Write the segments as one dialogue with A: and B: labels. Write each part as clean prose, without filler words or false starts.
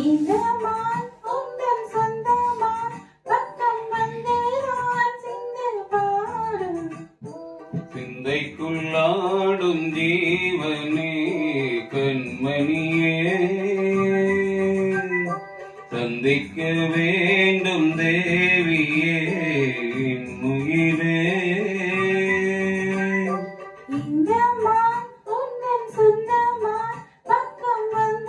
A: இந்த மான் உந்தன் சொந்தமான் பக்கம் வந்து நான் சிந்து பாடும்
B: சிந்தைக்குள்ளாடும் ஜீவனே கண்மணியே சந்திக்க வேண்டும் தேவியே உயிரே
A: இந்த மான் உந்தன் சொந்தமான் பக்கம் வந்த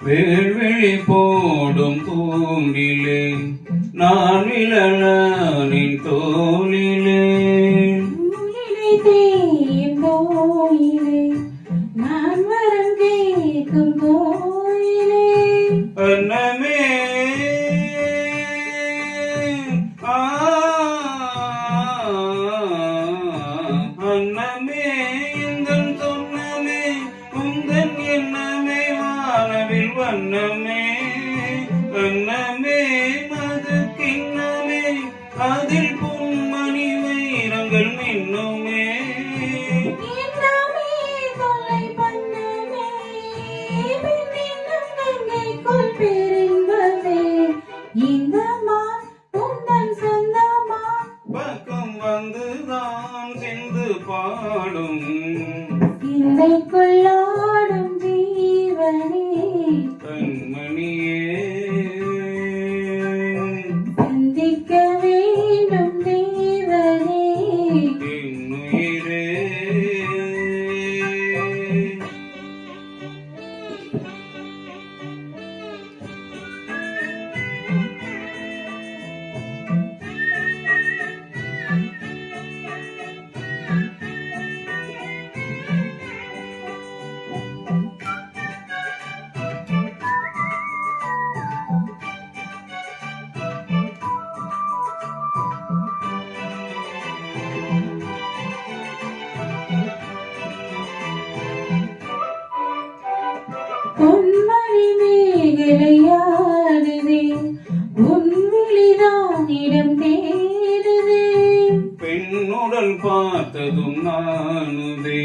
B: வேள்விழி போடும் தூண்டிலே நான் விழலானின் தோளிலே
A: கோயிலே நான் வரம் கேட்கும் கோயிலே
B: அன்னமே அன்னமே எந்தன் சொன்னமே உந்தன் எண்ணமே வானவில் வண்ணமே அன்னமே மது கிண்ணமே அதில் பொன்மணி வைரங்கள் மின்னுமே
A: என்னமே கொலை பண்ணமே பின்னின்னும் கங்கைக்குள் பெருங்கவே இந்த மான் உந்தன் சொந்தமான்
B: பக்கம் வந்துதான் சிந்து பாடும்
A: சிந்தைக்குள்ளாடும் ஜீவனே
B: கண்மணியே
A: சந்திக்க வேண்டும் தேவனே
B: என் உயிரே
A: பொன்மணி மேகலையாடுதே உன் விழிதான் இடம் தேடுதே
B: பெண்ணுடல் பார்த்ததும் நானுதே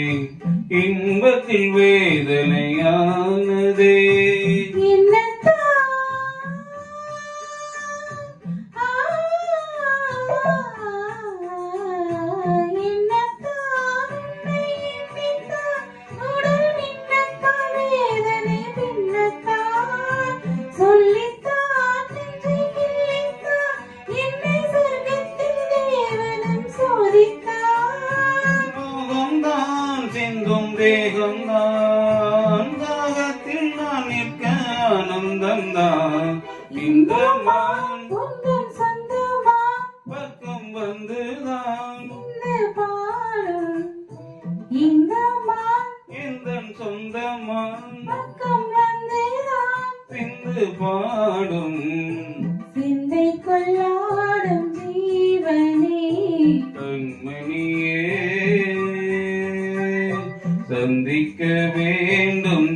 B: இன்பத்தில் வேதனையானதே மோகம்தான் சிந்தும் தேகம்தான் தாகத்தில் நான் நிற்க ஆனந்தம்தான் இந்த மான் பக்கம் வந்துதான் எந்தன் சொந்தமான் சிந்து பாடும்
A: சிந்தை கொள்ளாடும் ஜீவனே
B: கண்மணியே சந்திக்க வேண்டும்